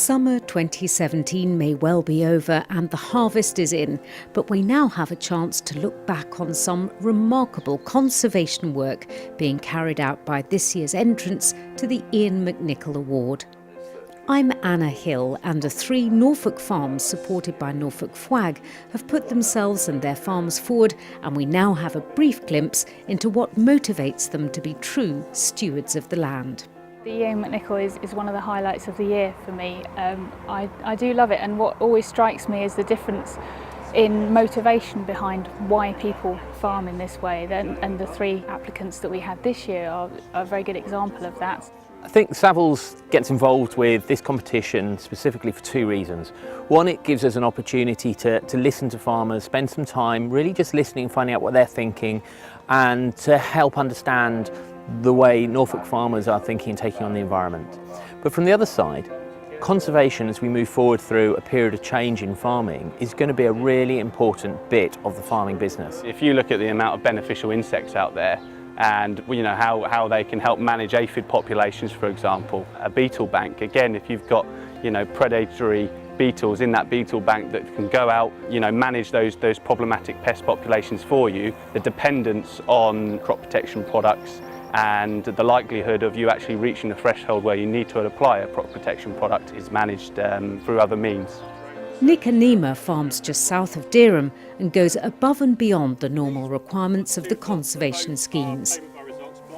Summer 2017 may well be over and the harvest is in, but we now have a chance to look back on some remarkable conservation work being carried out by this year's entrants to the Ian MacNicol Award. I'm Anna Hill, and the 3 Norfolk farms supported by Norfolk FWAG have put themselves and their farms forward, and we now have a brief glimpse into what motivates them to be true stewards of the land. The Ian MacNicol is one of the highlights of the year for me. I do love it, and what always strikes me is the difference in motivation behind why people farm in this way, and the 3 applicants that we had this year are a very good example of that. I think Savills gets involved with this competition specifically for 2 reasons. One, it gives us an opportunity to listen to farmers, spend some time really just listening and finding out what they're thinking, and to help understand the way Norfolk farmers are thinking and taking on the environment. But from the other side, conservation as we move forward through a period of change in farming is going to be a really important bit of the farming business. If you look at the amount of beneficial insects out there, and how they can help manage aphid populations, for example, a beetle bank. Again, if you've got predatory beetles in that beetle bank that can go out, manage those problematic pest populations for you, the dependence on crop protection products and the likelihood of you actually reaching the threshold where you need to apply a crop protection product is managed through other means. Nick Anima farms just south of Dereham and goes above and beyond the normal requirements of the conservation schemes.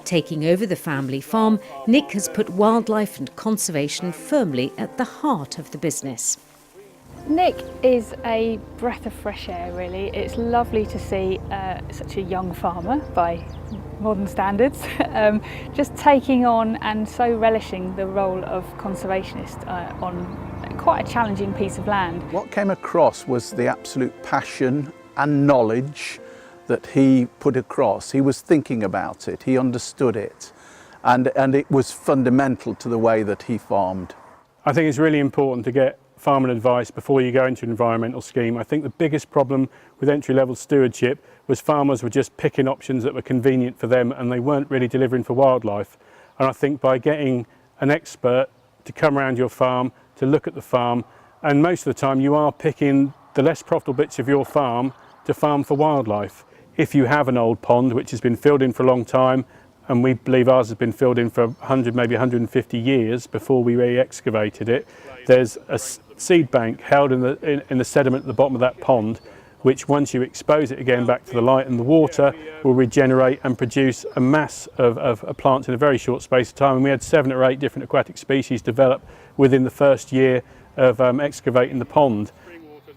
Taking over the family farm, Nick has put wildlife and conservation firmly at the heart of the business. Nick is a breath of fresh air, really. It's lovely to see such a young farmer by modern standards just taking on and so relishing the role of conservationist on quite a challenging piece of land. What came across was the absolute passion and knowledge that he put across. He was thinking about it, he understood it, and it was fundamental to the way that he farmed. I think it's really important to get farming advice before you go into an environmental scheme. I think the biggest problem with entry-level stewardship was farmers were just picking options that were convenient for them and they weren't really delivering for wildlife. And I think by getting an expert to come around your farm, to look at the farm, and most of the time you are picking the less profitable bits of your farm to farm for wildlife. If you have an old pond which has been filled in for a long time, and we believe ours has been filled in for 100, maybe 150 years before we re-excavated it, there's a seed bank held in the sediment at the bottom of that pond, which once you expose it again back to the light and the water will regenerate and produce a mass of plants in a very short space of time. And we had 7 or 8 different aquatic species develop within the first year of excavating the pond.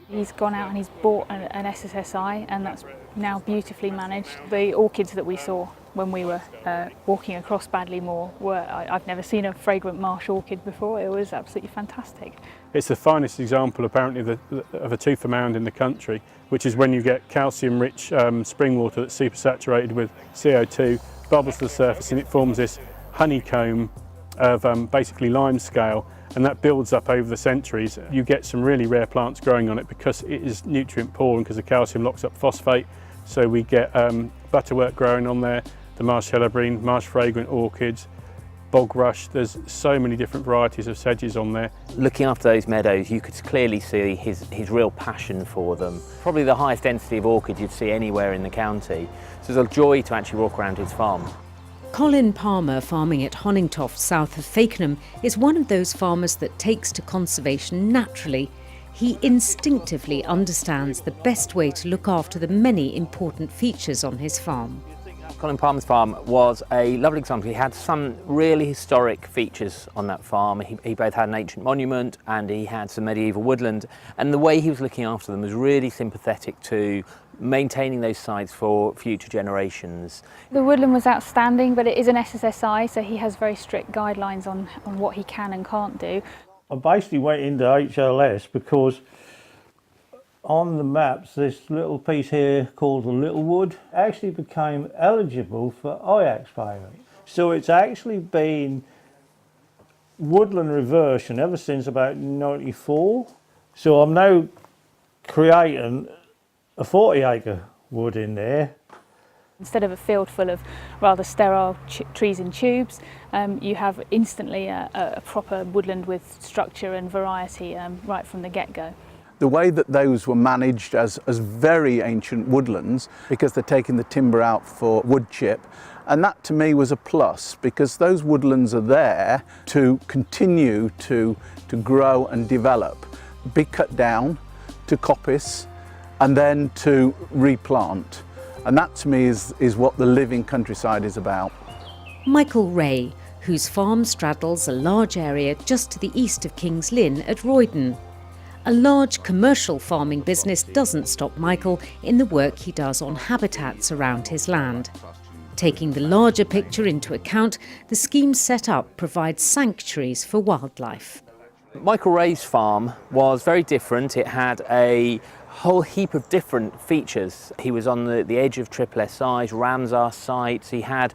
He's gone out and he's bought an SSSI, and that's now beautifully managed. The orchids that we saw when we were walking across Badley Moor I've never seen a fragrant marsh orchid before. It was absolutely fantastic. It's the finest example apparently of a tufa mound in the country, which is when you get calcium-rich spring water that's supersaturated with CO2, bubbles to the surface, and it forms this honeycomb of basically limescale, and that builds up over the centuries. You get some really rare plants growing on it because it is nutrient poor and because the calcium locks up phosphate. So we get butterwort growing on there, the marsh helleborine, marsh fragrant orchids, bog rush. There's so many different varieties of sedges on there. Looking after those meadows, you could clearly see his real passion for them. Probably the highest density of orchids you'd see anywhere in the county. So it's a joy to actually walk around his farm. Colin Palmer, farming at Honingtoft south of Fakenham, is one of those farmers that takes to conservation naturally. He instinctively understands the best way to look after the many important features on his farm. Colin Palmer's farm was a lovely example. He had some really historic features on that farm. He both had an ancient monument and he had some medieval woodland, and the way he was looking after them was really sympathetic to maintaining those sites for future generations. The woodland was outstanding, but it is an SSSI, so he has very strict guidelines on what he can and can't do. I basically went into HLS because on the maps this little piece here called the Little Wood actually became eligible for IAX payment. So it's actually been woodland reversion ever since about 94. So I'm now creating a 40-acre wood in there. Instead of a field full of rather sterile trees in tubes, you have instantly a proper woodland with structure and variety right from the get-go. The way that those were managed as very ancient woodlands, because they're taking the timber out for wood chip, and that to me was a plus, because those woodlands are there to continue to grow and develop, be cut down to coppice and then to replant. And that to me is what the living countryside is about. Michael Ray, whose farm straddles a large area just to the east of King's Lynn at Roydon. A large commercial farming business doesn't stop Michael in the work he does on habitats around his land. Taking the larger picture into account, the scheme set up provides sanctuaries for wildlife. Michael Ray's farm was very different. It had a whole heap of different features. He was on the edge of Triple SI's, Ramsar sites, he had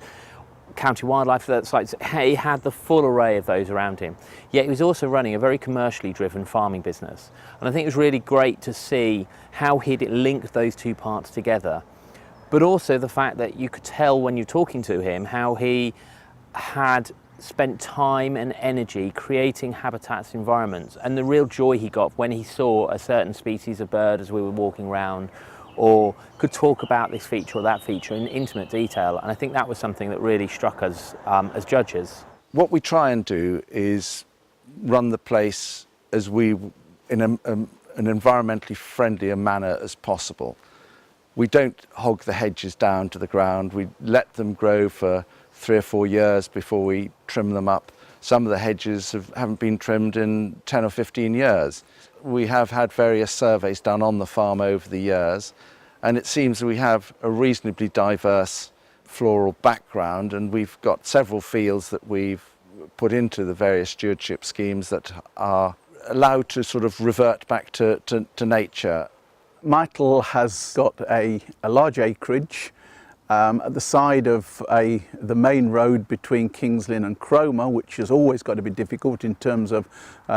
county wildlife sites, he had the full array of those around him. Yet he was also running a very commercially driven farming business. And I think it was really great to see how he'd linked those two parts together. But also the fact that you could tell when you're talking to him how he had spent time and energy creating habitats, environments, and the real joy he got when he saw a certain species of bird as we were walking around, or could talk about this feature or that feature in intimate detail. And I think that was something that really struck us as judges. What we try and do is run the place in an environmentally friendly manner as possible. We don't hog the hedges down to the ground. We let them grow for 3 or 4 years before we trim them up. Some of the hedges haven't been trimmed in 10 or 15 years. We have had various surveys done on the farm over the years, and it seems that we have a reasonably diverse floral background, and we've got several fields that we've put into the various stewardship schemes that are allowed to sort of revert back to nature. Michael has got a large acreage at the side of the main road between King's Lynn and Cromer, which has always got to be difficult in terms of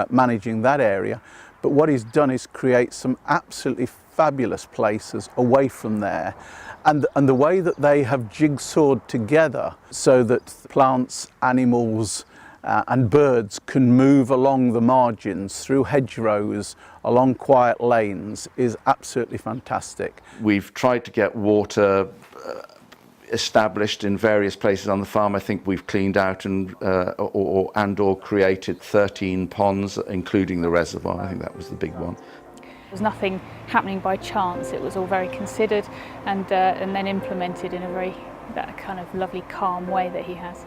managing that area. But what he's done is create some absolutely fabulous places away from there. And the way that they have jigsawed together so that plants, animals and birds can move along the margins, through hedgerows, along quiet lanes, is absolutely fantastic. We've tried to get water established in various places on the farm. I think we've cleaned out and or created 13 ponds, including the reservoir. I think that was the big one. There was nothing happening by chance. It was all very considered and then implemented in that kind of lovely, calm way that he has.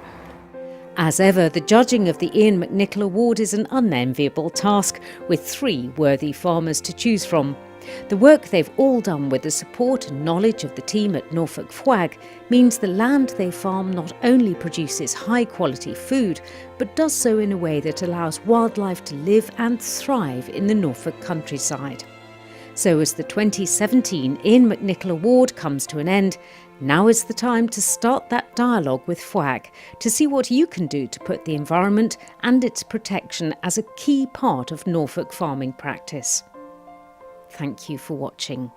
As ever, the judging of the Ian MacNicol Award is an unenviable task, with 3 worthy farmers to choose from. The work they've all done with the support and knowledge of the team at Norfolk FWAG means the land they farm not only produces high-quality food, but does so in a way that allows wildlife to live and thrive in the Norfolk countryside. So as the 2017 Ian MacNicol Award comes to an end, now is the time to start that dialogue with FWAG to see what you can do to put the environment and its protection as a key part of Norfolk farming practice. Thank you for watching.